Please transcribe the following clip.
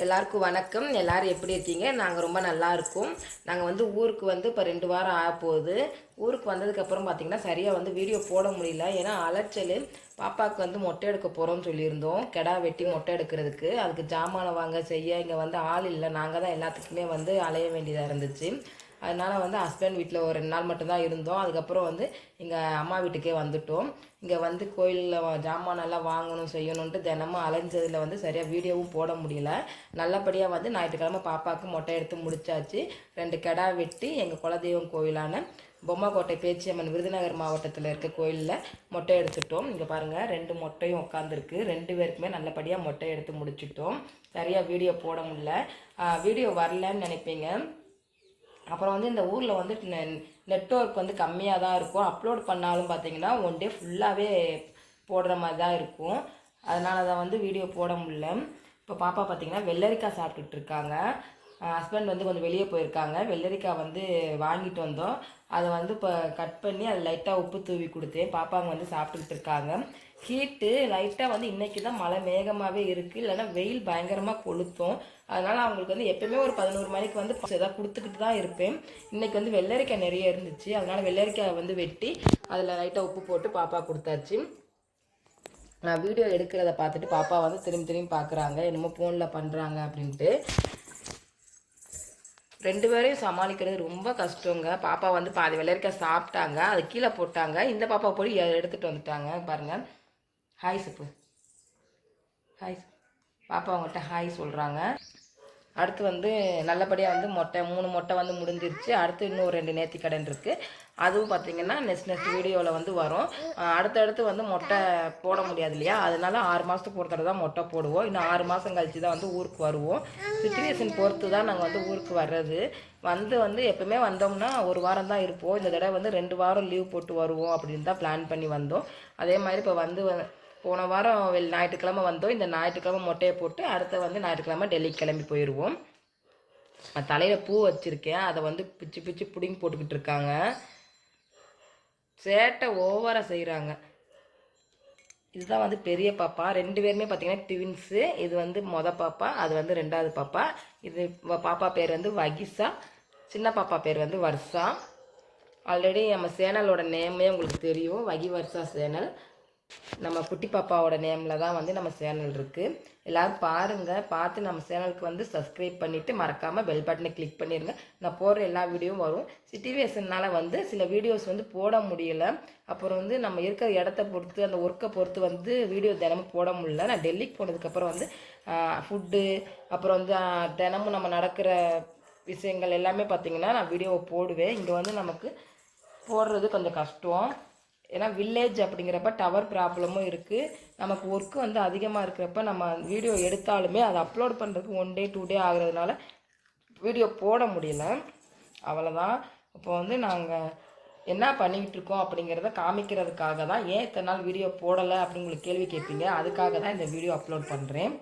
எல்லாருக்கும் வணக்கம். எல்லாரும் எப்படி இருக்கீங்க? நாங்கள் ரொம்ப நல்லா இருக்கோம். நாங்கள் வந்து ஊருக்கு வந்து இப்போ 2 வாரம் ஆகப்போகுது. ஊருக்கு வந்ததுக்கப்புறம் பார்த்திங்கன்னா சரியாக வந்து வீடியோ போட முடியல. ஏன்னா அலைச்சல். பாப்பாவுக்கு வந்து மொட்டை எடுக்க போகிறோம்னு சொல்லியிருந்தோம். கெடா வெட்டி மொட்டை எடுக்கிறதுக்கு. அதுக்கு ஜாமானை வாங்க செய்ய இங்கே வந்து ஆள் இல்லை. நாங்கள் தான் எல்லாத்துக்குமே வந்து அலைய வேண்டியதாக இருந்துச்சு. அதனால் வந்து ஹஸ்பண்ட் வீட்டில் ஒரு 2 நாள் மட்டும்தான் இருந்தோம். அதுக்கப்புறம் வந்து எங்கள் அம்மா வீட்டுக்கே வந்துட்டோம். இங்கே வந்து கோயிலில் ஜாமானெல்லாம் வாங்கணும் செய்யணுன்ட்டு தினமும் அலைஞ்சதில் வந்து சரியாக வீடியோவும் போட முடியல. நல்லபடியாக வந்து ஞாயிற்றுக்கிழமை பாப்பாவுக்கு மொட்டை எடுத்து முடிச்சாச்சு. 2 கெடா வெட்டி எங்கள் குலதெய்வம் கோயிலான பொம்மைக்கோட்டை பேச்சியம்மன் விருதுநகர் மாவட்டத்தில் இருக்க கோயிலில் மொட்டை எடுத்துட்டோம். இங்கே பாருங்கள் 2 மொட்டையும் உட்காந்துருக்கு. 2 பேருக்குமே நல்லபடியாக மொட்டை எடுத்து முடிச்சிட்டோம். சரியாக வீடியோ போட முடியல. வீடியோ வரலன்னு நினைப்பீங்க. அப்புறம் வந்து இந்த ஊரில் வந்து நெட்வொர்க் வந்து கம்மியாக தான் இருக்கும். அப்லோட் பண்ணாலும் பார்த்தீங்கன்னா ஒன் டே ஃபுல்லாகவே போடுற மாதிரி தான் இருக்கும். அதனால தான் வந்து வீடியோ போட முடியல. இப்போ பாப்பா பார்த்தீங்கன்னா வெள்ளரிக்காய் சாப்பிட்டுட்டு இருக்காங்க. ஹஸ்பண்ட் வந்து கொஞ்சம் வெளியே போயிருக்காங்க. வெள்ளரிக்காய் வந்து வாங்கிட்டு வந்தோம். அதை வந்து இப்போ கட் பண்ணி அதை லைட்டாக உப்பு தூவி கொடுத்தேன். பாப்பாங்க வந்து சாப்பிட்டுக்கிட்டு இருக்காங்க. ஹீட்டு லைட்டாக வந்து இன்றைக்கி தான் மழை மேகமாகவே இருக்குது. இல்லைன்னா வெயில் பயங்கரமாக கொளுத்தும். அதனால் அவங்களுக்கு வந்து எப்போயுமே ஒரு 11 மணிக்கு வந்து எதாவது கொடுத்துக்கிட்டு தான் இருப்பேன். இன்றைக்கி வந்து வெள்ளரிக்காய் நிறைய இருந்துச்சு. அதனால் வெள்ளரிக்காய் வந்து வெட்டி அதில் லைட்டாக உப்பு போட்டு பாப்பா கொடுத்தாச்சு. நான் வீடியோ எடுக்கிறத பார்த்துட்டு பாப்பா வந்து திரும்பி பார்க்குறாங்க. என்னமோ ஃபோனில் பண்ணுறாங்க அப்படின்ட்டு. 2 பேரையும் சமாளிக்கிறது ரொம்ப கஷ்டங்க. பாப்பா வந்து பாதி வெள்ளரிக்காய் சாப்பிட்டாங்க. அது கீழே போட்டாங்க. இந்த பாப்பா போய் எடுத்துகிட்டு வந்துட்டாங்க. பாருங்கள். ஹாய் சுப்பு. ஹாய். பாப்பா அவங்கள்ட்ட ஹாய் சொல்கிறாங்க. அடுத்து வந்து நல்லபடியாக வந்து 3 மொட்டை வந்து முடிஞ்சிருச்சு. அடுத்து இன்னும் 2 நேர்த்திக்கடன் இருக்குது. அதுவும் பார்த்திங்கன்னா நெக்ஸ்ட் வீடியோவில் வந்து வரும். அடுத்தடுத்து வந்து மொட்டை போட முடியாது இல்லையா? அதனால 6 மாதத்துக்கு ஒரு தடவை தான் மொட்டை போடுவோம். இன்னும் 6 மாதம் கழித்து தான் வந்து ஊருக்கு வருவோம். சிச்சுவேஷன் பொறுத்து தான் நாங்கள் வந்து ஊருக்கு வர்றது. வந்து எப்போவுமே வந்தோம்னா ஒரு வாரம் தான் இருப்போம். இந்த தடவை வந்து 2 வாரம் லீவ் போட்டு வருவோம் அப்படின்னு தான் பிளான் பண்ணி வந்தோம். அதே மாதிரி இப்போ போன வாரம் ஞாயிற்றுக்கிழமை வந்தோம். இந்த ஞாயிற்றுக்கிழமை மொட்டையை போட்டு அடுத்த வந்து ஞாயிற்றுக்கிழமை டெல்லிக்கு கிளம்பி போயிடுவோம். தலையில் பூ வச்சுருக்கேன். அதை வந்து பிச்சு பிடுங்கி போட்டுக்கிட்டு இருக்காங்க. சேட்டை ஓவராக செய்கிறாங்க. இதுதான் வந்து பெரிய பாப்பா. 2 பேருமே பார்த்திங்கன்னா ட்வின்ஸு. இது வந்து பாப்பா, அது வந்து 2வது பாப்பா. இது பாப்பா பேர் வந்து வகிசா. சின்ன பாப்பா பேர் வந்து வர்ஷா. ஆல்ரெடி நம்ம சேனலோட நேமே உங்களுக்கு தெரியும், வகி வர்ஷா சேனல். நம்ம குட்டி பாப்பாவோட நேமில் தான் வந்து நம்ம சேனல் இருக்குது. எல்லோரும் பாருங்கள். பார்த்து நம்ம சேனலுக்கு வந்து சப்ஸ்கிரைப் பண்ணிவிட்டு மறக்காமல் பெல் பட்டனை கிளிக் பண்ணிடுங்க. நான் போடுற எல்லா வீடியோவும் வரும். சிச்சுவேஷனால் வந்து சில வீடியோஸ் வந்து போட முடியலை. அப்புறம் வந்து நம்ம இருக்கிற இடத்த பொறுத்து அந்த ஒர்க்கை பொறுத்து வந்து வீடியோ தினமும் போட முடியல. நான் டெல்லிக்கு போனதுக்கப்புறம் வந்து ஃபுட்டு அப்புறம் வந்து தினமும் நம்ம நடக்கிற விஷயங்கள் எல்லாமே பார்த்திங்கன்னா நான் வீடியோவை போடுவேன். இங்கே வந்து நமக்கு போடுறது கொஞ்சம் கஷ்டம். ஏன்னா வில்லேஜ் அப்படிங்கிறப்ப டவர் ப்ராப்ளமும் இருக்குது. நமக்கு ஒர்க்கு வந்து அதிகமாக இருக்கிறப்ப நம்ம வீடியோ எடுத்தாலுமே அதை அப்லோட் பண்ணுறதுக்கு 1 டே 2 டே ஆகிறதுனால வீடியோ போட முடியல. அவ்வளோதான். இப்போ வந்து நாங்கள் என்ன பண்ணிக்கிட்டு இருக்கோம் அப்படிங்கிறத காமிக்கிறதுக்காக தான். ஏன் இத்தனை நாள் வீடியோ போடலை அப்படின்னு உங்களுக்கு கேள்வி கேட்பீங்க. அதுக்காக தான் இந்த வீடியோ அப்லோட் பண்ணுறேன்.